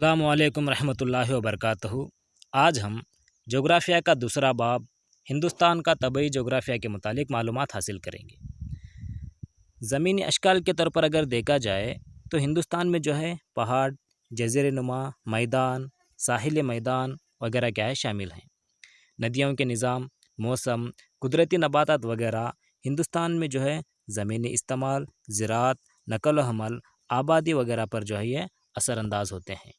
अस्सलामुअलैकुम रहमतुल्लाहि व बरकातहू। आज हम जोग्राफ़िया का दूसरा बाब हिंदुस्तान का तबई जोग्राफ़िया के मुतालिक मालूमात हासिल करेंगे। ज़मीनी अशकाल के तौर पर अगर देखा जाए तो हिंदुस्तान में जो है पहाड़, जज़ीरे नुमा, मैदान, साहिल मैदान वगैरह क्या है शामिल हैं। नदियों के निज़ाम, मौसम, कुदरती नबातात वगैरह हिंदुस्तान में जो है ज़मीनी इस्तेमाल, ज़राअत, नकल व हमल, आबादी वगैरह पर जो है ये असरअंदाज होते हैं।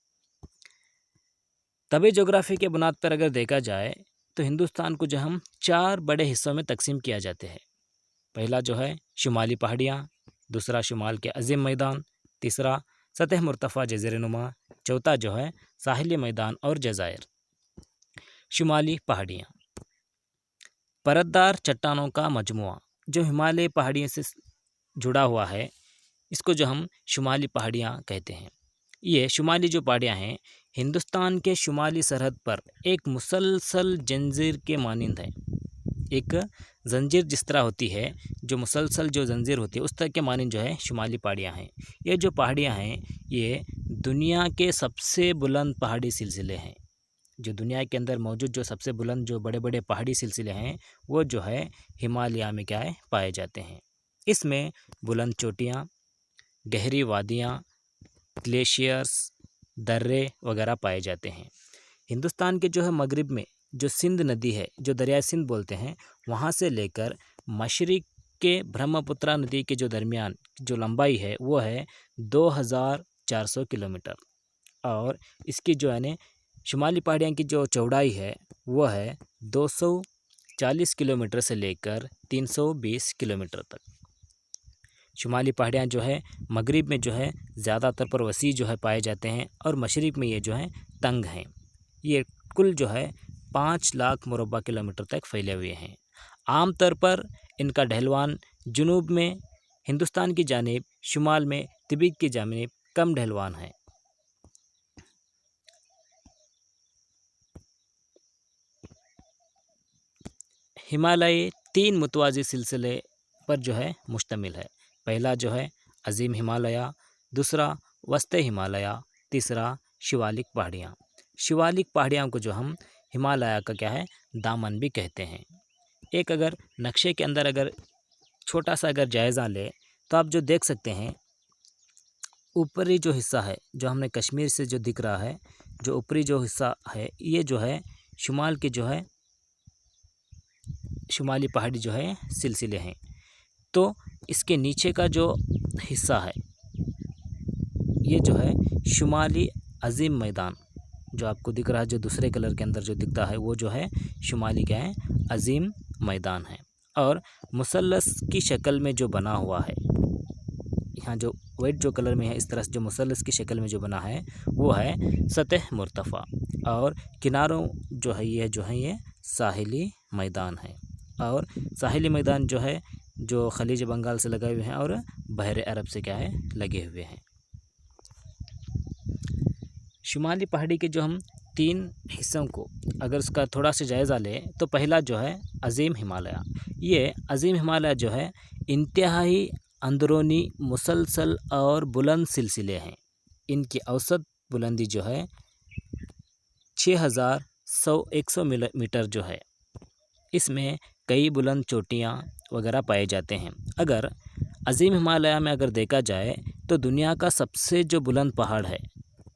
तबी जोग्राफ़ी के बुनियाद पर अगर देखा जाए तो हिंदुस्तान को जो हम 4 बड़े हिस्सों में तकसीम किया जाते हैं। पहला जो है शुमाली पहाड़ियाँ, दूसरा शुमाल के अज़ीम मैदान, तीसरा सतह मुर्तफ़ा जज़ीरे नुमा, चौथा जो है साहिली मैदान और जज़ायर। शुमाली पहाड़ियाँ परतदार चट्टानों का मजमुआ जो हिमालय पहाड़ियों से जुड़ा हुआ है, इसको जो हम शुमाली पहाड़ियाँ कहते हैं। ये शुमाली जो पहाड़ियाँ हैं हिंदुस्तान के शुमाली सरहद पर एक मुसलसल जंजीर के मानिंद है। एक जंजीर जिस तरह होती है, जो मुसलसल जो जंजीर होती है उस तरह के मानिंद जो है शुमाली पहाड़ियाँ हैं। ये जो पहाड़ियाँ हैं ये दुनिया के सबसे बुलंद पहाड़ी सिलसिले हैं। जो दुनिया के अंदर मौजूद जो सबसे बुलंद जो बड़े बड़े पहाड़ी सिलसिले हैं वो जो है हिमालय में क्या है पाए जाते हैं। इसमें बुलंद चोटियाँ, गहरी वादियाँ, ग्लेशियर्स, दर्रे वगैरह पाए जाते हैं। हिंदुस्तान के जो है मगरिब में जो सिंध नदी है, जो दरिया सिंध बोलते हैं, वहाँ से लेकर मशरिक के ब्रह्मपुत्रा नदी के जो दरमियान जो लंबाई है वो है 2400 किलोमीटर और इसकी जो है न शुमाली पहाड़ियाँ की जो चौड़ाई है वो है 240 किलोमीटर से लेकर 320 किलोमीटर तक। शुमाली पहाड़ियाँ जो है मगरिब में जो है ज़्यादातर पर वसी जो है पाए जाते हैं और मशरिक़ में ये जो है तंग हैं। ये कुल जो है 5 लाख मुरब्बा किलोमीटर तक फैले हुए हैं। आमतौर पर इनका ढलवान जुनूब में हिंदुस्तान की जानिब, शुमाल में तिब्बत की जानिब कम ढलवान है। हिमालय 3 मुतवाज़ी सिलसिले पर जो है मुश्तमिल है। पहला जो है अज़ीम हिमालय, दूसरा वस्ते हिमालय, तीसरा शिवालिक पहाड़ियाँ। शिवालिक पहाड़ियाँ को जो हम हिमालय का क्या है दामन भी कहते हैं। एक अगर नक्शे के अंदर अगर छोटा सा अगर जायज़ा ले तो आप जो देख सकते हैं ऊपरी जो हिस्सा है जो हमने कश्मीर से जो दिख रहा है, जो ऊपरी जो हिस्सा है ये जो है शुमाल के जो है शुमाली पहाड़ी जो है सिलसिले हैं। तो इसके नीचे का जो हिस्सा है ये जो है शुमाली अज़ीम मैदान जो आपको दिख रहा है, जो दूसरे कलर के अंदर जो दिखता है वो जो है शुमाली क्या है अज़ीम मैदान है। और मुसल्लस की शक्ल में जो बना हुआ है, यहाँ जो वाइट जो कलर में है इस तरह से जो मुसल्लस की शक्ल में जो बना है वो है सतह मुर्तफ़ा और किनारों जो है ये साहिली मैदान है। और साहिली मैदान जो है जो खलीज बंगाल से लगे हुए हैं और बहरे अरब से क्या है लगे हुए हैं। शुमाली पहाड़ी के जो हम 3 हिस्सों को अगर उसका थोड़ा सा जायज़ा लें तो पहला जो है अज़ीम हिमालय। ये अज़ीम हिमालय जो है इंतहाई अंदरूनी मुसलसल और बुलंद सिलसिले हैं। इनकी औसत बुलंदी जो है 6100 मीटर जो है। इसमें कई बुलंद चोटियाँ वगैरह पाए जाते हैं। अगर अज़ीम हिमालय में अगर देखा जाए तो दुनिया का सबसे जो बुलंद पहाड़ है,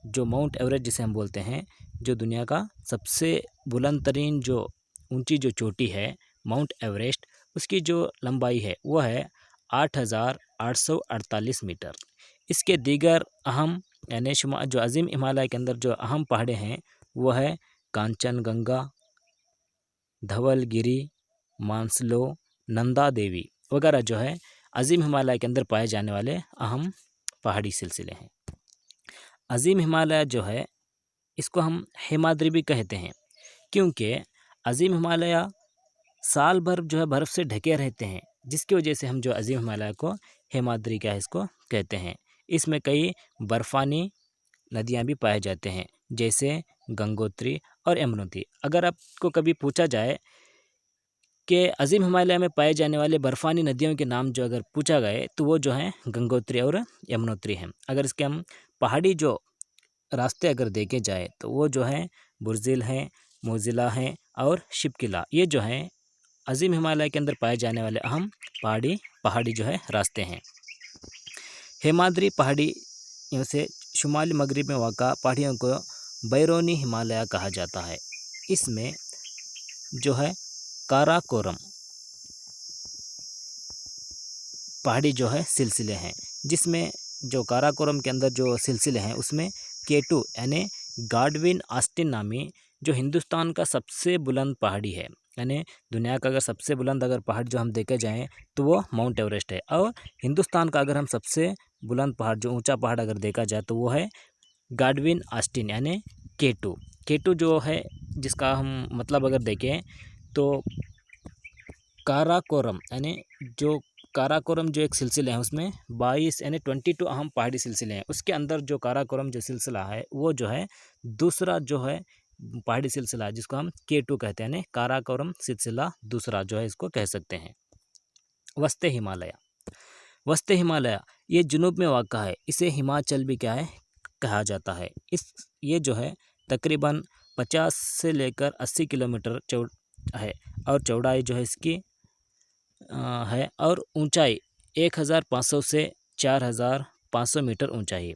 जो माउंट एवरेस्ट जिसे हम बोलते हैं, जो दुनिया का सबसे बुलंद तरीन जो ऊंची जो चोटी है माउंट एवरेस्ट, उसकी जो लंबाई है वो है 8848 मीटर। इसके दीगर अहम यानी जो अज़ीम हिमालय के अंदर जो अहम पहाड़े हैं वो है कांचनगंगा, धवलगिरी, मानसलो, नंदा देवी वगैरह जो है अज़ीम हिमालय के अंदर पाए जाने वाले अहम पहाड़ी सिलसिले हैं। अज़ीम हिमालय जो है इसको हम हिमाद्री भी कहते हैं क्योंकि अज़ीम हिमालय साल भर जो है बर्फ़ से ढके रहते हैं, जिसकी वजह से हम जो अज़ीम हिमालय को हिमाद्री क्या है इसको कहते हैं। इसमें कई बर्फ़ानी नदियाँ भी पाए जाते हैं जैसे गंगोत्री और यमुनोत्री। अगर आपको कभी पूछा जाए कि अज़ीम हिमालय में पाए जाने वाले बर्फ़ानी नदियों के नाम जो अगर पूछा गए तो वो जो हैं गंगोत्री और यमुनोत्री हैं। अगर इसके हम पहाड़ी जो रास्ते अगर देखे जाए तो वो जो है बुर्जिल है, मोजिला है और शिपकिला, ये जो है अजीम हिमालय के अंदर पाए जाने वाले अहम पहाड़ी जो है रास्ते हैं। हेमाद्री पहाड़ियों से शुमाली मगरिब में वाक़ा पहाड़ियों को बैरोनी हिमालय कहा जाता है। इसमें जो है काराकोरम पहाड़ी जो है सिलसिले हैं, जिसमें जो काराकोरम के अंदर जो सिलसिले हैं उसमें K2 यानी गॉडविन ऑस्टिन नामी जो हिंदुस्तान का सबसे बुलंद पहाड़ी है, यानी दुनिया का अगर सबसे बुलंद अगर पहाड़ जो हम देखे जाएं तो वो माउंट एवरेस्ट है। और हिंदुस्तान का अगर हम सबसे बुलंद पहाड़ जो ऊंचा पहाड़ अगर देखा जाए तो वो है गॉडविन ऑस्टिन यानी K2 जो है, जिसका हम मतलब अगर देखें तो काराकोरम यानी जो काराकोरम जो एक सिलसिला है उसमें 22 यानी 22 अहम पहाड़ी सिलसिले हैं। उसके अंदर जो काराकोरम जो सिलसिला है वो जो है दूसरा जो है पहाड़ी सिलसिला है जिसको हम K2 कहते हैं, यानी काराकोरम सिलसिला दूसरा जो है इसको कह सकते हैं। वस्ते हिमालय ये जुनूब में वाक़ा है, इसे हिमाचल भी क्या है कहा जाता है। ये जो है तकरीबन 50 से लेकर 80 किलोमीटर है और चौड़ाई जो है इसकी है और ऊंचाई 1500 से 4500 मीटर ऊंचाई है।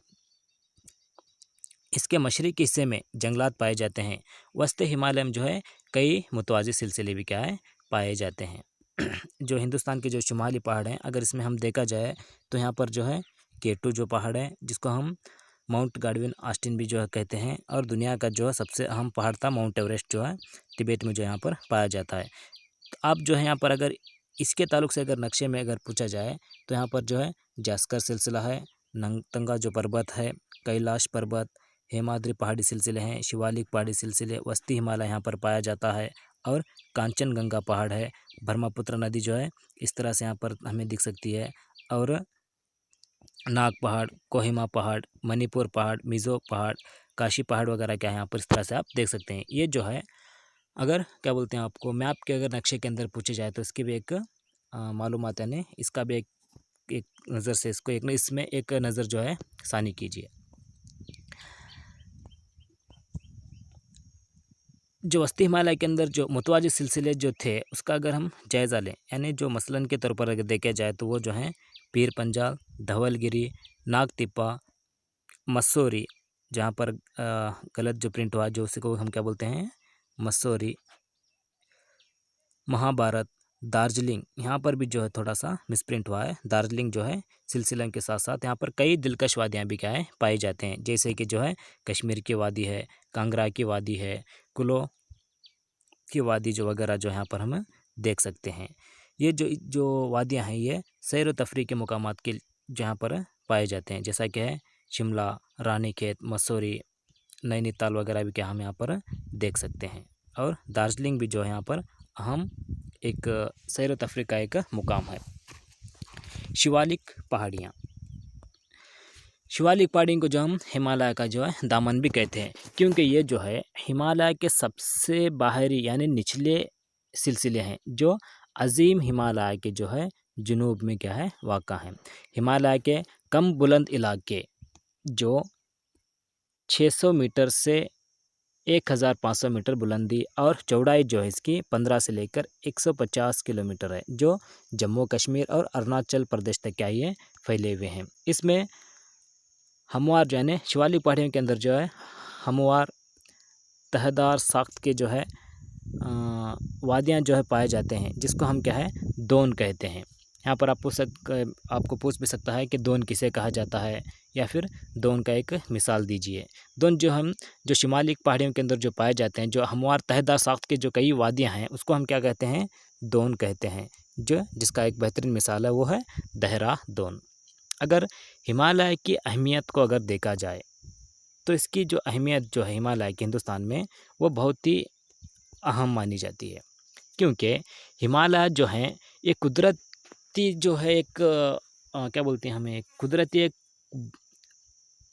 इसके मशरक़ी हिस्से में जंगलात पाए जाते हैं। वस्ते हिमालय में जो है कई मुतवाज़ी सिलसिले भी क्या है पाए जाते हैं। जो हिंदुस्तान के जो शुमाली पहाड़ हैं अगर इसमें हम देखा जाए तो यहाँ पर जो है K2 जो पहाड़ है जिसको हम माउंट गॉडविन ऑस्टिन भी जो है कहते हैं, और दुनिया का जो है सबसे अहम पहाड़ था माउंट एवरेस्ट जो है तिब्बत में जो यहाँ पर पाया जाता है। तो आप जो है यहाँ पर अगर इसके ताल्लुक से अगर नक्शे में अगर पूछा जाए तो यहाँ पर जो है जास्कर सिलसिला है, नंगतंगा जो पर्वत है, कैलाश पर्वत, हेमाद्री पहाड़ी सिलसिले हैं, शिवालिक पहाड़ी सिलसिले, वस्ती हिमालय यहाँ पर पाया जाता है और कांचनगंगा पहाड़ है, ब्रह्मपुत्र नदी जो है इस तरह से यहाँ पर हमें दिख सकती है, और नाग पहाड़, कोहिमा पहाड़, मणिपुर पहाड़, मिज़ो पहाड़, काशी पहाड़ वगैरह क्या है यहाँ पर इस तरह से आप देख सकते हैं। ये जो है अगर क्या बोलते हैं आपको मैप के अगर नक्शे के अंदर पूछे जाए तो इसकी भी एक मालूमात है, इसका भी एक नज़र से इसको इसमें एक नज़र जो है सानी कीजिए। जो वस्ती हिमालय के अंदर जो मुतवाज़ी सिलसिले जो थे उसका अगर हम जायज़ा लें, यानी जो मसलन के तौर पर अगर देखा जाए तो वो जो है पीर पंजाल, धवलगिरी, नागतिप्पा, मसूरी, जहाँ पर गलत जो प्रिंट हुआ जो उसी को हम क्या बोलते हैं मसूरी, महाभारत, दार्जिलिंग, यहाँ पर भी जो है थोड़ा सा मिसप्रिंट हुआ है। दार्जिलिंग जो है सिलसिले के साथ साथ यहाँ पर कई दिलकश वादियाँ भी क्या है पाई जाते हैं, जैसे कि जो है कश्मीर की वादी है, कांगड़ा की वादी है, कुल्लू की वादी जो वगैरह जो यहाँ पर हम देख सकते हैं। ये जो वादियाँ हैं ये सैर व तफरीह के मुकामात के जहाँ पर पाए जाते हैं, जैसा कि है शिमला, रानीखेत, मसूरी, नैनीताल वगैरह भी क्या हम यहाँ पर देख सकते हैं। और दार्जिलिंग भी जो है यहाँ पर अहम एक सैर व तफरीह का एक मुकाम है। शिवालिक पहाड़ियाँ को जो हम हिमालय का जो है दामन भी कहते हैं, क्योंकि ये जो है हिमालय के सबसे बाहरी यानी निचले सिलसिले हैं जो अजीम हिमालय के जो है जुनूब में क्या है वाक़ा है। हिमालय के कम बुलंद इलाके जो 600 मीटर से 1500 मीटर बुलंदी और चौड़ाई जो है इसकी 15 से लेकर 150 किलोमीटर है, जो जम्मू कश्मीर और अरुणाचल प्रदेश तक क्या ये फैले हुए हैं। इसमें हमवार जो है शिवालिक पहाड़ियों के अंदर जो है हमवार, तहदार साख्त के जो है वादियाँ जो है पाए जाते हैं, जिसको हम क्या है दोन कहते हैं। यहाँ पर आपको पूछ भी सकता है कि दोन किसे कहा जाता है, या फिर दोन का एक मिसाल दीजिए। दोन जो शिमालिक पहाड़ियों के अंदर जो पाए जाते हैं, जो हमवार तहदार साख्त के जो कई वादियाँ हैं उसको हम क्या कहते हैं दोन कहते हैं, जिसका एक बेहतरीन मिसाल है वो है देहरादून। अगर हिमालय की अहमियत को अगर देखा जाए तो इसकी जो अहमियत जो है हिमालय के हिंदुस्तान में वो बहुत ही अहम मानी जाती है, क्योंकि हिमालय जो है ये कुदरती जो है एक क्या बोलते हैं हमें कुदरती एक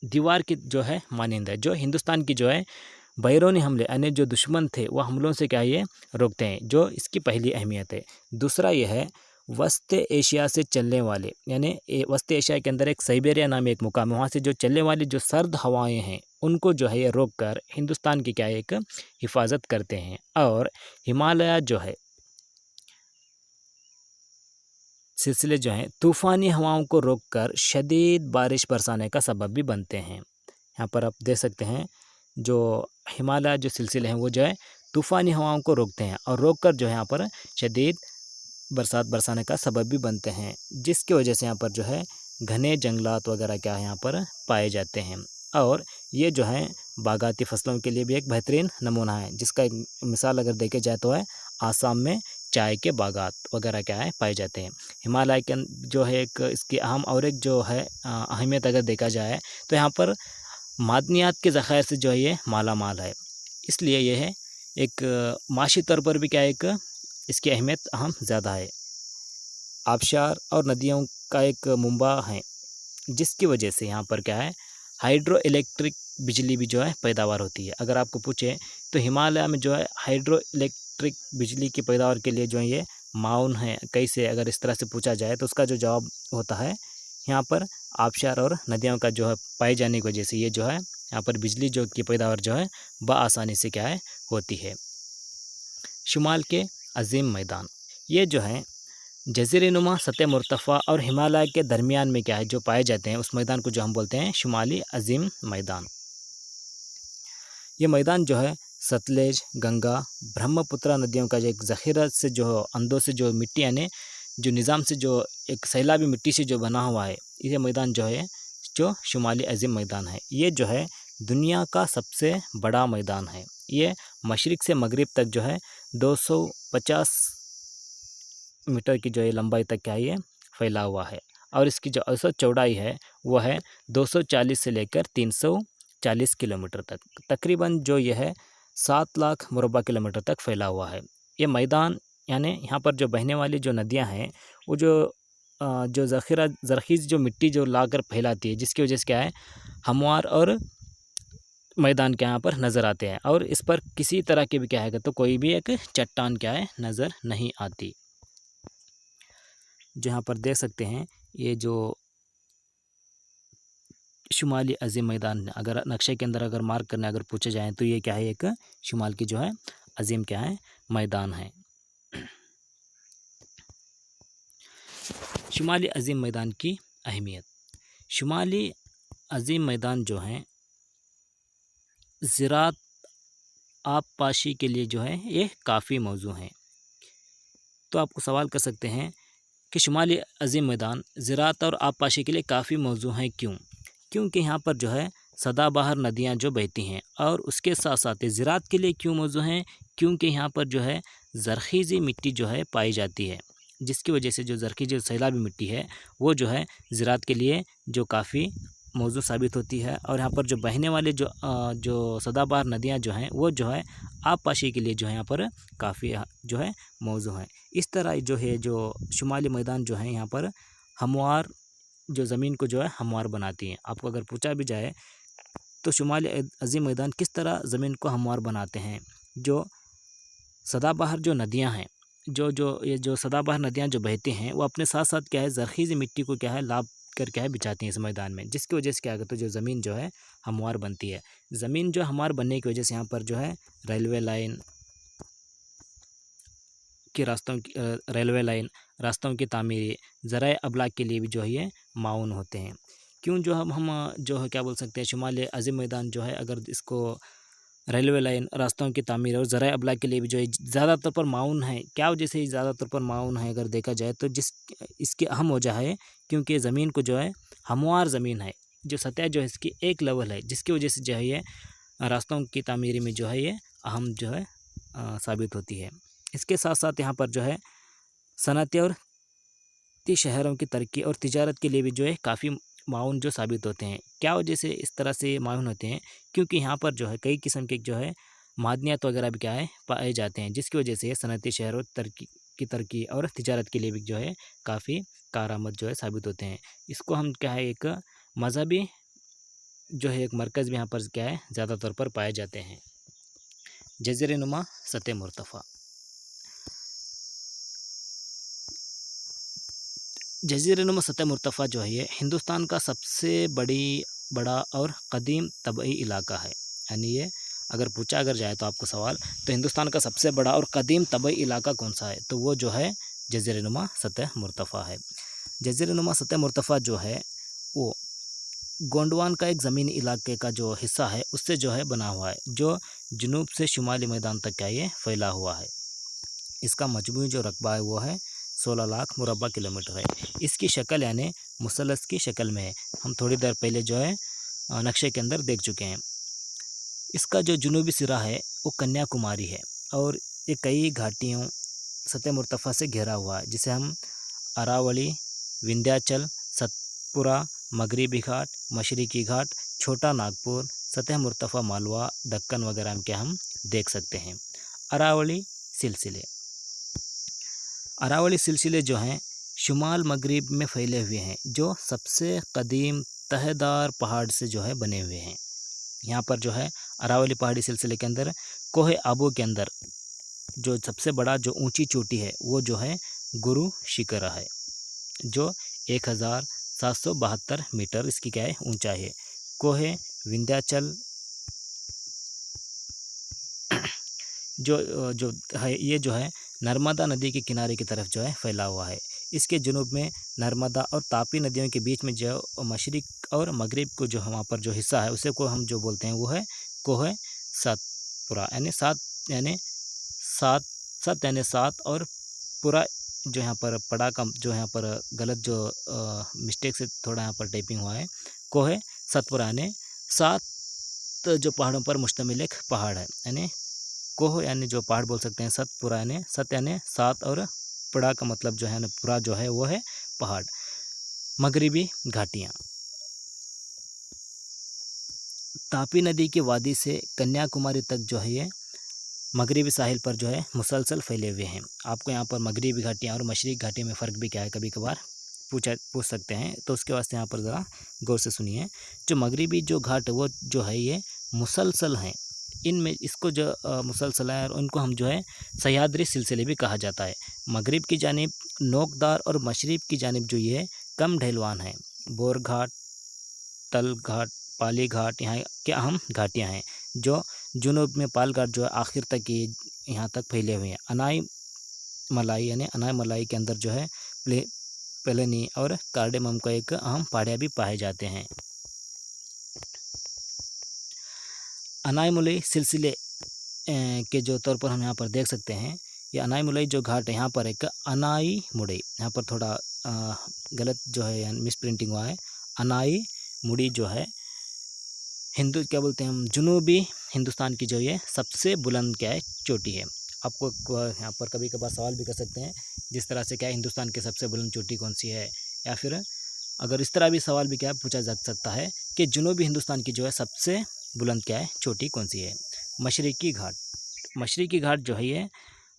दीवार की जो है मानंद है, जो हिंदुस्तान की जो है बैरूनी हमले यानी जो दुश्मन थे वो हमलों से क्या ये रोकते हैं, जो इसकी पहली अहमियत है। दूसरा ये है वस्त एशिया से चलने वाले, यानी वस्त एशिया के अंदर एक साइबेरिया नाम एक मुकाम है, वहाँ से जो चलने वाली जो सर्द हवाएं हैं उनको जो है ये रोक कर हिंदुस्तान की क्या है एक हिफाजत करते हैं। और हिमालय जो है सिलसिले जो हैं तूफ़ानी हवाओं को रोककर शदीद बारिश बरसाने का सबब भी बनते हैं। यहाँ पर आप देख सकते हैं जो हिमालय जो सिलसिले हैं वो जो है तूफ़ानी हवाओं को रोकते हैं और रोककर जो है यहाँ पर शदीद बरसात बरसाने का सबब भी बनते हैं, जिसकी वजह से यहाँ पर जो है घने जंगलात वगैरह क्या है यहाँ पर पाए जाते हैं। और ये जो है बागायती फसलों के लिए भी एक बेहतरीन नमूना है, जिसका एक मिसाल अगर देखे जाए तो है आसाम में चाय के बागात वगैरह क्या है पाए जाते हैं। हिमालय के जो है एक इसकी अहम और एक जो है अहमियत अगर देखा जाए तो यहाँ पर मादनियात के ज़ख़ायर से जो है ये माला माल है, इसलिए यह है एक माशी तौर पर भी क्या है एक इसकी अहमियत अहम ज़्यादा है। आबशार और नदियों का एक मुंबा है, जिसकी वजह से यहाँ पर क्या है हाइड्रो इलेक्ट्रिक बिजली भी जो है पैदावार होती है। अगर आपको पूछे तो हिमालय में जो है हाइड्रो इलेक्ट्रिक बिजली की पैदावार के लिए जो है ये माउन है कैसे, अगर इस तरह से पूछा जाए तो उसका जो जवाब होता है यहाँ पर आबशार और नदियों का जो है पाए जाने की वजह से ये जो है यहाँ पर बिजली जो की पैदावार जो है बआसानी से क्या है होती है। शुमाल के अजीम मैदान, ये जो है जज़ीरेनुमा सतह मुर्तफ़ा और हिमालय के दरमियान में क्या है जो पाए जाते हैं, उस मैदान को जो हम बोलते हैं शुमाली अजीम मैदान। ये मैदान जो है सतलेज, गंगा, ब्रह्मपुत्र नदियों का जो एक ज़ख़ीरा से जो अंदों से जो मिट्टी यानी जो निज़ाम से जो एक सैलाबी मिट्टी से जो बना हुआ है, ये मैदान जो है जो शुमाली अजीम मैदान है। ये जो है दुनिया का सबसे बड़ा मैदान है। ये मशरिक़ से मगरिब तक जो है 250 मीटर की जो है लंबाई तक क्या है ये फैला हुआ है और इसकी जो औसत चौड़ाई है वो है 240 से लेकर 340 किलोमीटर तक, तकरीबन जो यह है 7 लाख मुरबा किलोमीटर तक फैला हुआ है। ये मैदान यानी यहाँ पर जो बहने वाली जो नदियाँ हैं वो जो ज़ख़ीरा ज़रख़ीज़ जो मिट्टी जो लाकर फैलाती है, जिसकी वजह से क्या है हमवार और मैदान के यहाँ पर नज़र आते हैं और इस पर किसी तरह के भी क्या है तो कोई भी एक चट्टान क्या है नज़र नहीं आती। जहाँ पर देख सकते हैं ये जो शुमाली अजीम मैदान अगर नक्शे के अंदर अगर मार्क करना अगर पूछे जाए तो ये क्या है एक शुमाल की जो है अजीम क्या है मैदान है। शुमाली अजीम मैदान की अहमियत, शुमाली अजीम मैदान जो है ज़राअत आबपाशी के लिए जो है ये काफ़ी मौजू हैं। तो आपको सवाल कर सकते हैं कि शुमाली अजीम मैदान ज़राअत और आबपाशी के लिए काफ़ी मौजू हैं क्यों? क्योंकि यहाँ पर जो है सदाबहार नदियाँ जो बहती हैं और उसके साथ साथ ज़राअत के लिए क्यों मौजू हैं, क्योंकि यहाँ पर जो है ज़रख़ीज़ी मिट्टी जो है पाई जाती है, जिसकी वजह से जो ज़रख़ीज़ी सैलाबी मिट्टी है वो जो है ज़राअत के लिए जो काफ़ी मौजू साबित होती है। और यहाँ पर जो बहने वाले जो सदाबहार नदियाँ जो हैं वो जो है आबपाशी के लिए जो है यहाँ पर काफ़ी जो है मौजू हैं। इस तरह जो है जो शुमाली मैदान जो है यहाँ पर हमवार जो ज़मीन को जो है हमवार बनाती हैं। आपको अगर पूछा भी जाए तो शुमाली अजीम मैदान किस तरह ज़मीन को हमवार बनाते हैं, जो सदाबहार जो नदियाँ हैं ये जो सदाबहार नदियाँ जो बहती हैं वो अपने साथ साथ क्या है ज़रख़ीज़ी मिट्टी को क्या है लाभ कर क्या है बिछाती हैं इस मैदान में, जिसकी वजह से क्या है तो जो ज़मीन जो है हमवार बनती है। ज़मीन जो हमवार बनने की वजह से यहाँ पर जो है रेलवे लाइन रास्तों की तामीर, ज़राए अबलाग के लिए भी जो है ये माउन होते हैं। क्यों जो हम जो है क्या बोल सकते हैं शुमाली अजीम मैदान जो है अगर इसको रेलवे लाइन, रास्तों की तामीर और ज़राए अबलाग के लिए भी जो है ज़्यादातर पर माउन है। क्या वजह से ज़्यादातर पर माउन है अगर देखा जाए तो इसकी अहम वजह है क्योंकि ज़मीन को जो है हमवार ज़मीन है, जो सतह जो है इसकी एक लेवल है, जिसकी वजह से जो है ये रास्तों की तामीरी में जो है ये अहम जो है साबित होती है। इसके साथ साथ यहाँ पर जो है सनती और शहरों की तरक्की और तिजारत के लिए भी जो है काफ़ी माउन जो साबित होते हैं। क्या वजह से इस तरह से माउन होते हैं, क्योंकि यहाँ पर जो है कई किस्म के जो है मादनियात वगैरह भी क्या है पाए जाते हैं, जिसकी वजह से सनती शहर और तरक्की और तिजारत के लिए भी जो है काफ़ी कारआमद जो है साबित होते हैं। इसको हम क्या है एक मजहबी जो है एक मरकज़ भी यहाँ पर क्या है ज़्यादा तौर पर पाए जाते हैं। जज़ीरेनुमा सतह मुर्तफ़ा, जज़ीरेनुमा सतह मुर्तफ़ा जो है ये हिंदुस्तान का सबसे बड़ी बड़ा और कदीम तबई इलाका है। यानी ये अगर जाए तो आपको सवाल, तो हिंदुस्तान का सबसे बड़ा और कदीम तबई इलाका कौन सा है, तो वो जो है जज़ीरानुमा सतह मुर्तफ़ा है। जज़ीरानुमा सतह मुर्तफ़ा जो है वो गोंडवान का एक ज़मीनी इलाके का जो हिस्सा है उससे जो है बना हुआ है, जो जुनूब से शुमाली मैदान तक का ये फैला हुआ है। इसका मजमूई जो रकबा है वो है 16 लाख मुरबा किलोमीटर है। इसकी शक्ल यानी मुसलस की शक्ल में है। हम थोड़ी देर पहले जो है नक्शे के अंदर देख चुके हैं। इसका जो जुनूबी सिरा है वो कन्याकुमारी है और ये कई घाटियों सतह मुर्तफ़ा से घिरा हुआ है, जिसे हम अरावली, विंध्याचल, सतपुरा, मगरिबी घाट, मशरिकी घाट, छोटा नागपुर, सतह मुर्तफ़ा मालवा, दक्कन वगैरह के हम देख सकते हैं। अरावली सिलसिले जो हैं शुमाल मगरिब में फैले हुए हैं, जो सबसे कदीम तहदार पहाड़ से जो है बने हुए हैं। यहाँ पर जो है अरावली पहाड़ी सिलसिले के अंदर कोहे आबू के अंदर जो सबसे बड़ा जो ऊंची चोटी है वो जो है गुरु शिखरा है, जो 1772 मीटर इसकी क्या है ऊंचाई है। कोहे विंध्याचल जो है ये जो है नर्मदा नदी के किनारे की तरफ जो है फैला हुआ है। इसके जुनूब में नर्मदा और तापी नदियों के बीच में जो मशरिक और मगरिब को जो वहाँ पर जो हिस्सा है उसे को हम जो बोलते हैं वो है कोहे सतपुरा, यानी सात और पूरा जो यहाँ पर पड़ा का जो यहाँ पर गलत जो मिस्टेक से थोड़ा यहाँ पर टाइपिंग हुआ है, कोहे सतपुरा यानी 7 जो पहाड़ों पर मुश्तमिल एक पहाड़ है। यानी कोह यानी जो पहाड़ बोल सकते हैं, सतपुरा यानी सत यानी 7 और पुरा का मतलब जो है ना पूरा जो है वो है पहाड़। मगरिबी घाटियाँ तापी नदी की वादी से कन्याकुमारी तक जो है ये मगरिबी साहिल पर जो है मुसलसल फैले हुए हैं। आपको यहाँ पर मगरिबी घाटियाँ और मशरिक घाटी में फ़र्क भी क्या है कभी कभार पूछ सकते हैं, तो उसके वास्ते यहाँ पर ज़रा गौर से सुनिए। जो मगरिबी जो घाट वो जो है ये मुसलसल हैं, इनमें इसको जो मुसलसल है और उनको हम जो है सह्याद्री सिलसिले भी कहा जाता है। मगरिब की जानिब नोकदार और मशरिक की जानिब जो ये कम ढलवान है। बोर घाट, तल घाट, पाली घाट यहाँ के अहम घाटियाँ हैं। जो जुनूब में पाल घाट जो है आखिर तक ये यहाँ तक फैले हुए हैं। अनाई मलाई के अंदर जो है पेलनी और कार्डेमम का एक अहम पहाड़ियाँ भी पाए जाते हैं। अनाईमुलई सिलसिले के जो तौर पर हम यहाँ पर देख सकते हैं, ये अनाईमुलई जो घाट है यहाँ पर एक अनाई मुड़ई, यहाँ पर थोड़ा गलत जो है मिस प्रिंटिंग हुआ है। अनाई मुड़ी जो है क्या बोलते हैं हम जुनूबी हिंदुस्तान की जो ये सबसे बुलंद क्या है चोटी है। आपको यहाँ पर कभी कभार सवाल भी कर सकते हैं जिस तरह से क्या है हिंदुस्तान की सबसे बुलंद चोटी कौन सी है, या फिर अगर इस तरह भी सवाल भी क्या पूछा जा सकता है कि जुनूबी हिंदुस्तान की जो है सबसे बुलंद क्या है चोटी कौन सी है। मशरिकी घाट जो है ये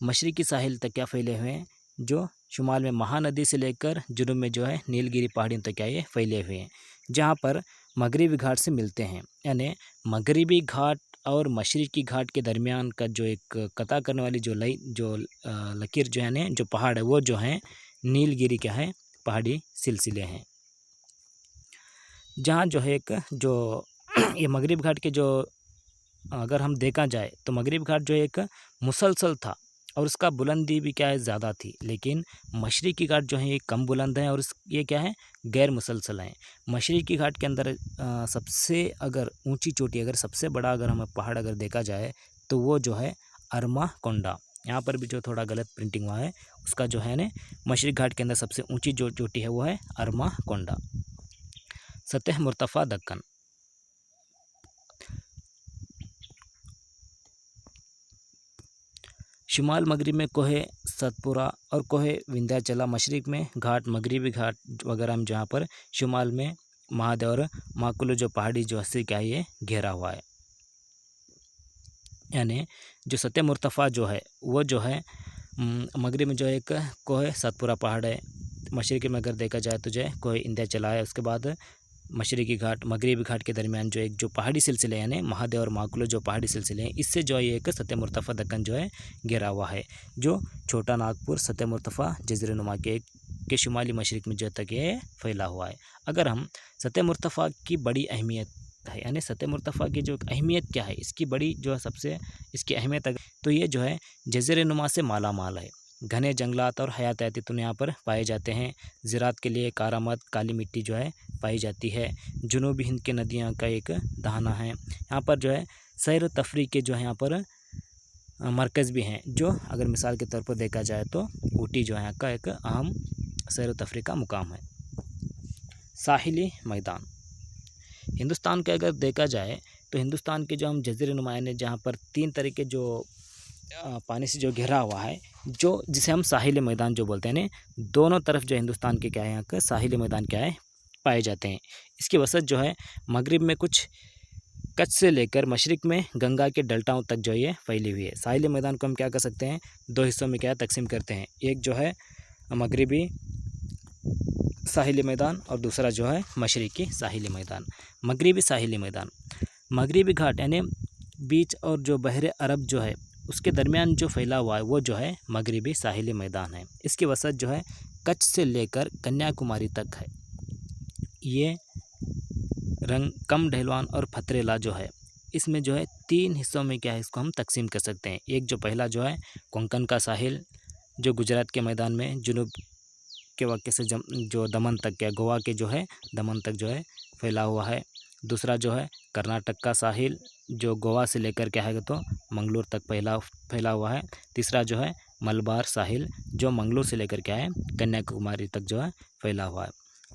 मशरिकी साहिल तक क्या फैले हुए हैं, जो शुमाल में महानदी से लेकर जुनूब में जो है नीलगिरी पहाड़ियों तक क्या ये फैले हुए हैं, जहाँ पर मगरिबी घाट से मिलते हैं। यानी मगरिबी घाट और मशरिकी घाट के दरमियान का जो एक कता करने वाली जो लकीर जो है जो पहाड़ है वो जो है नीलगिरी क्या है पहाड़ी सिलसिले हैं, जहाँ जो है एक जो ये मगरिब घाट के जो अगर हम देखा जाए तो मगरिब घाट जो एक मुसलसल था और उसका बुलंदी भी क्या है ज़्यादा थी, लेकिन मशरिकी घाट जो है ये कम बुलंद हैं और ये क्या है गैर मुसलसल हैं। मशरिकी घाट के अंदर सबसे अगर ऊंची चोटी अगर सबसे बड़ा अगर हमें पहाड़ अगर देखा जाए तो वो जो है अरमा कोंडा, यहाँ पर भी जो थोड़ा गलत प्रिंटिंग हुआ है उसका जो है ना मशरिक घाट के अंदर सबसे ऊँची जो चोटी है वो है अरमा कोंडा। सतह मुर्तफ़ा दक्कन शुमाल मगरिब में कोहे सतपुरा और कोहे विंध्याचला, मशरिक में घाट मगरिबी घाट वगैरह में जहाँ पर शुमाल में महादेव और माकुलू जो पहाड़ी जो हस्ती क्या है ये घेरा हुआ है। यानी जो सतह मुर्तफ़ा जो है वो जो है मगरिब में जो है एक कोहे सतपुरा पहाड़ है, मशरिक में अगर देखा जाए तो जो है कोहे विंध्याचला है, उसके बाद मशरिकी घाट मगरिबी घाट के दरमियान जो एक जो पहाड़ी सिलसिले यानी महादेव और माकुलू जो पहाड़ी सिलसिले हैं, इससे जो है एक सतह मुर्तफ़ा दक्कन जो है घिरा हुआ है, जो छोटा नागपुर सतह मुर्तफ़ा जज़ीरानुमा के एक के शुमाली मशरिक में जो तक ये फैला हुआ है। अगर हम सतह मुर्तफ़ा की बड़ी अहमियत है, यानी सतह मुर्तफ़ा की जो अहमियत क्या है, इसकी बड़ी जो है सबसे इसकी अहमियत तो ये जो है जज़ीरे नुमा से माला माल है। घने जंगलात और हयातियाती तत्व यहाँ पर पाए जाते हैं। ज़राअत के लिए कारामद काली मिट्टी जो है पाई जाती है। जुनूबी हिंद के नदियाँ का एक दहाना है। यहाँ पर जो है सैर तफरी के जो है यहाँ पर मरकज़ भी हैं, जो अगर मिसाल के तौर पर देखा जाए तो ऊटी जो है यहाँ का एक अहम सैर तफरी का मुकाम है। साहिली मैदान हिंदुस्तान के अगर देखा जाए तो हिंदुस्तान के जो हम जज़ीरे नुमा ने जहाँ पर 3 तरीके जो पानी से जो घिरा हुआ है, जो जिसे हम साहिली मैदान जो बोलते हैं ना, दोनों तरफ जो हिंदुस्तान के क्या है यहाँ का साहिली मैदान क्या है पाए जाते हैं। इसकी वसत जो है मगरिब में कुछ कच्छ से लेकर मशरिक में गंगा के डेल्टाओं तक जो ये फैली हुई है। साहिली मैदान को हम क्या कर सकते हैं, 2 हिस्सों में क्या तकसीम करते हैं। एक जो है मगरिबी साहिली मैदान और दूसरा जो है मशरिकी साहिली मैदान। मगरिबी साहिली मैदान मगरिबी घाट यानी बीच और जो बहरे अरब जो है उसके दरमियान जो फैला हुआ है वो जो है मगरिबी साहिली मैदान है। इसकी वसत जो है कच्छ से लेकर कन्याकुमारी तक है। ये रंग कम ढलवान और फतरेला जो है इसमें जो है 3 हिस्सों में क्या है इसको हम तकसीम कर सकते हैं। एक जो पहला जो है कोंकण का साहिल जो गुजरात के मैदान में जुनूब के वाक़े से जो दमन तक क्या गोवा के जो है दमन तक जो है फैला हुआ है। दूसरा जो है कर्नाटक का साहिल जो गोवा से लेकर क्या है तो मंगलोर तक फैला हुआ है। तीसरा जो है मलबार साहिल जो मंगलोर से लेकर क्या है कन्याकुमारी तक जो है फैला हुआ है।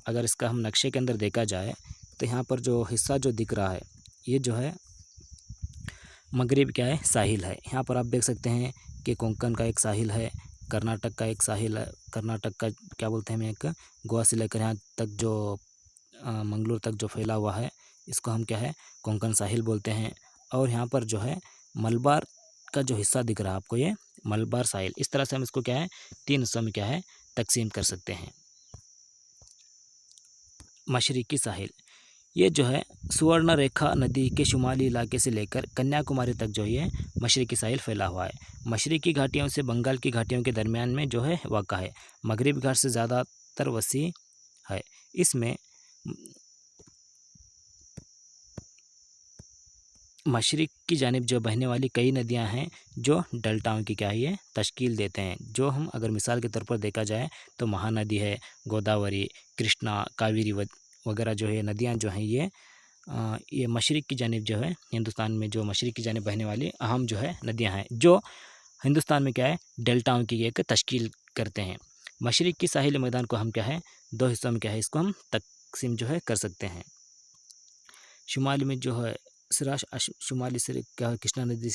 अगर इसका हम नक्शे के अंदर देखा जाए तो यहाँ पर जो हिस्सा जो दिख रहा है ये जो है मगरिब क्या है साहिल है। यहाँ पर आप देख सकते हैं कि कोंकण का एक साहिल है, कर्नाटक का एक साहिल है। कर्नाटक का क्या बोलते हैं, एक गोवा से लेकर यहाँ तक जो मंगलोर तक जो फैला हुआ है इसको हम क्या है कोंकण साहिल बोलते हैं। और यहाँ पर जो है मलबार का जो हिस्सा दिख रहा है आपको ये मलबार साहिल। इस तरह से हम इसको क्या है 3 हिस्सों में क्या है तकसीम कर सकते हैं। मशरिकी साहिल ये जो है सुवर्ण रेखा नदी के शुमाली इलाके से लेकर कन्याकुमारी तक जो ये मशरिकी साहिल फैला हुआ है। मशरिकी घाटियों से बंगाल की घाटियों के दरमियान में जो है वाक़ा है। मगरिबी घाट से ज़्यादातर वसी है। इसमें मशरिक की जानिब जो बहने वाली कई नदियां हैं जो डेल्टाओं की क्या है ये तश्कील देते हैं। जो हम अगर मिसाल के तौर पर देखा जाए तो महानदी है, गोदावरी, कृष्णा, कावेरी वगैरह जो है नदियां जो हैं ये मशरिक की जानिब जो है हिंदुस्तान में जो मशरिक की जानिब बहने वाली अहम जो है नदियां हैं जो हिंदुस्तान में क्या है डेल्टाओं की एक तश्कील करते हैं। मशरिक की साहिल मैदान को हम क्या है 2 हिस्सों में क्या है इसको हम तकसीम जो है कर सकते हैं। शुमाली में जो है सिराज शुमाली से क्या कृष्णा नदी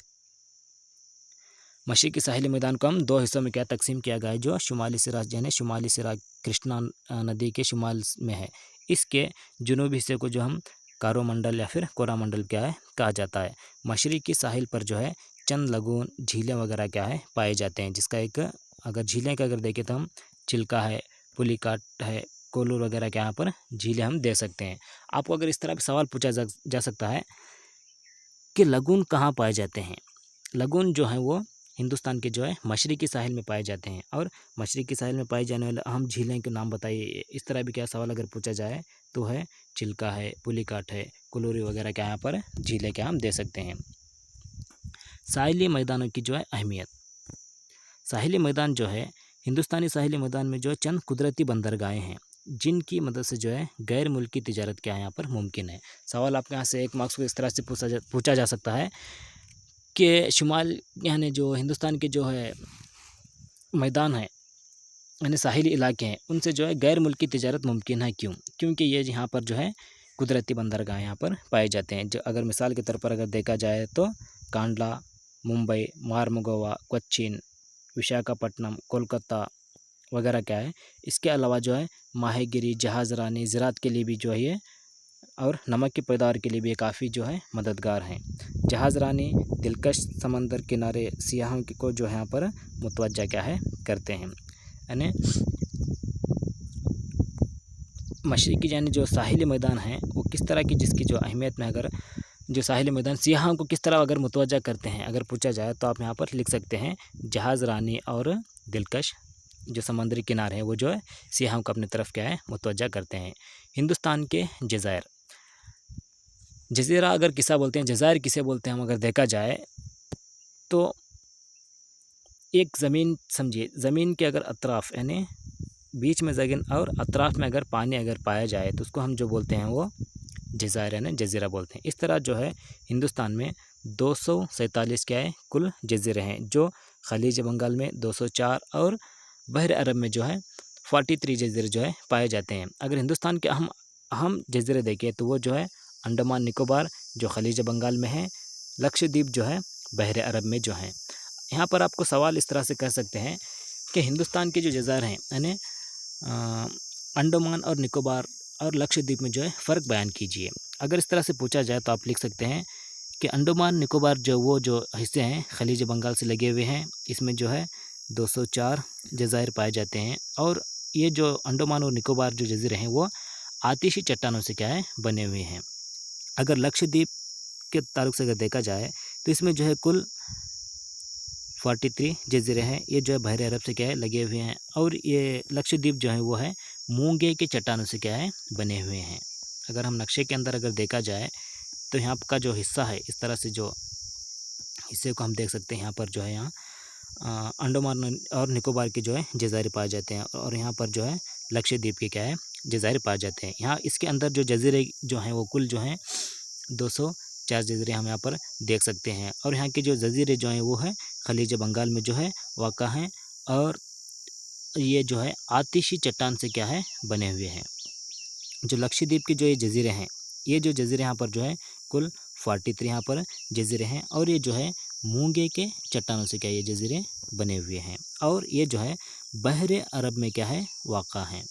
मशरिकी साहिली मैदान को हम 2 हिस्सों में क्या तकसीम किया गया है। जो शुमाली सिराज यानी शुमाली सिराज कृष्णा नदी के शुमाल में है। इसके जुनूबी हिस्से को जो हम कारोमंडल या फिर कोरामंडल क्या है कहा जाता है। मशरिकी साहिल पर जो है चंद लगून झीलें वगैरह क्या है पाए जाते हैं। जिसका एक अगर झीलें का अगर देखें तो हम चिल्का है, पुलिकाट है, कोलूर वगैरह के यहाँ पर झीलें हम दे सकते हैं। आपको अगर इस तरह सवाल पूछा जा सकता है कि लगून कहाँ पाए जाते हैं। लगून जो है वो हिंदुस्तान के जो है मशरिकी साहिल में पाए जाते हैं। और मशरिकी साहिल में पाई जाने वाले अहम झीलें के नाम बताइए। इस तरह भी क्या सवाल अगर पूछा जाए तो है चिल्का है, पुलिकाट है, कुलूरी वगैरह के यहाँ पर झीलें क्या हम दे सकते हैं। साहिली मैदानों की जो है अहमियत। साहिली मैदान जो है हिंदुस्तानी साहिली मैदान में जो चंद कुदरती बंदरगाहें हैं जिनकी मदद से जो है गैर मुल्की तिजारत क्या यहाँ पर मुमकिन है। सवाल आपके यहाँ से 1 मार्क्स को इस तरह से पूछा जा सकता है कि शुमाल यानी जो हिंदुस्तान के जो है मैदान है यानी साहिली इलाके हैं उनसे जो है गैर मुल्की तिजारत मुमकिन है। क्यों? क्योंकि ये यहाँ पर जो है कुदरती बंदरगाह यहाँ पर पाए जाते हैं। जो अगर मिसाल के तौर पर अगर देखा जाए तो कांडला, मुंबई, मार्मगोवा, कोच्चिन, विशाखापट्टनम, कोलकाता वगैरह क्या है। इसके अलावा जो है माहीगिरी, जहाज़रानी, ज़राअत के लिए भी जो है ये और नमक की पैदावार के लिए भी काफ़ी जो है मददगार हैं। जहाज़रानी दिलकश समंदर किनारे सियाहों को जो है यहाँ पर मुतवज्जा क्या है करते हैं। यानी मशरिकी यानी जो साहिली मैदान है वो किस तरह की जिसकी जो अहमियत में अगर जो साहिली मैदान सियाहों को किस तरह अगर मुतवज्जा करते हैं अगर पूछा जाए तो आप यहाँ पर लिख सकते हैं जहाज़रानी और दिलकश जो समुद्री किनारे हैं वो जो है सियाहों को अपनी तरफ क्या है मुतवज्जा करते हैं। हिंदुस्तान के जज़ायर, जज़ीरा अगर किसा बोलते हैं, जज़ायर किसे बोलते हैं हम अगर देखा जाए तो एक ज़मीन समझिए, ज़मीन के अगर अतराफ़ यानी बीच में ज़मीन और अतराफ़ में अगर पानी अगर पाया जाए तो उसको हम जो बोलते हैं वो जज़ायर यानी जज़ीरा बोलते हैं। इस तरह जो है हिंदुस्तान में 247 क्या है कुल जज़ीरे हैं, जो खलीज बंगाल में 204 और बहर अरब में जो है 43 जज़ीरे जो है पाए जाते हैं। अगर हिंदुस्तान के अहम जज़ीरे देखें तो वो जो है अंडमान निकोबार जो खलीज बंगाल में है, लक्षद्वीप जो है बहर अरब में जो है। यहाँ पर आपको सवाल इस तरह से कर सकते हैं कि हिंदुस्तान के जो जज़ायर हैं यानी अंडमान और निकोबार और लक्षद्वीप में जो है फ़र्क बयान कीजिए। अगर इस तरह से पूछा जाए तो आप लिख सकते हैं कि अंडमान निकोबार जो हिस्से हैं खलीज बंगाल से लगे हुए हैं, इसमें जो है 204 जज़ायर पाए जाते हैं और ये जो अंडमान और निकोबार जो जज़ीरे हैं वो आतिशी चट्टानों से क्या है बने हुए हैं। अगर लक्षद्वीप के ताल्लुक से अगर देखा जाए तो इसमें जो है कुल 43 जज़ीरे हैं, ये जो है बहर अरब से क्या है लगे हुए हैं और ये लक्षद्वीप जो है वो है मूंगे के चट्टानों से क्या है बने हुए हैं। अगर हम नक्शे के अंदर अगर देखा जाए तो यहाँ का जो हिस्सा है, इस तरह से जो हिस्से को हम देख सकते हैं, यहाँ पर जो है यहाँ अंडमान और निकोबार के जो है जज़ायरे पाए जाते हैं और यहाँ पर जो है लक्षद्वीप के क्या है जज़ायरे पाए जाते हैं। यहाँ इसके अंदर जो जज़ीरे जो हैं वो कुल जो हैं 204 जज़ीरे हम यहाँ पर देख सकते हैं और यहाँ के जो जज़ीरे जो हैं वो है खलीज बंगाल में जो है वाक़ा हैं और ये जो है आतिशी चट्टान से क्या है बने हुए हैं। जो लक्षद्वीप के जो ये जज़ीरे हैं, ये जो जज़ीरे यहाँ पर जो है कुल 43 यहाँ पर जज़ीरे हैं और ये जो है मूंगे के चट्टानों से क्या ये जज़ीरे बने हुए हैं और ये जो है बहरे अरब में क्या है वाक़ा हैं।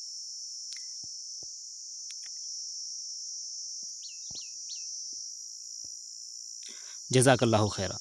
जज़ाकल्लाहु खैरा।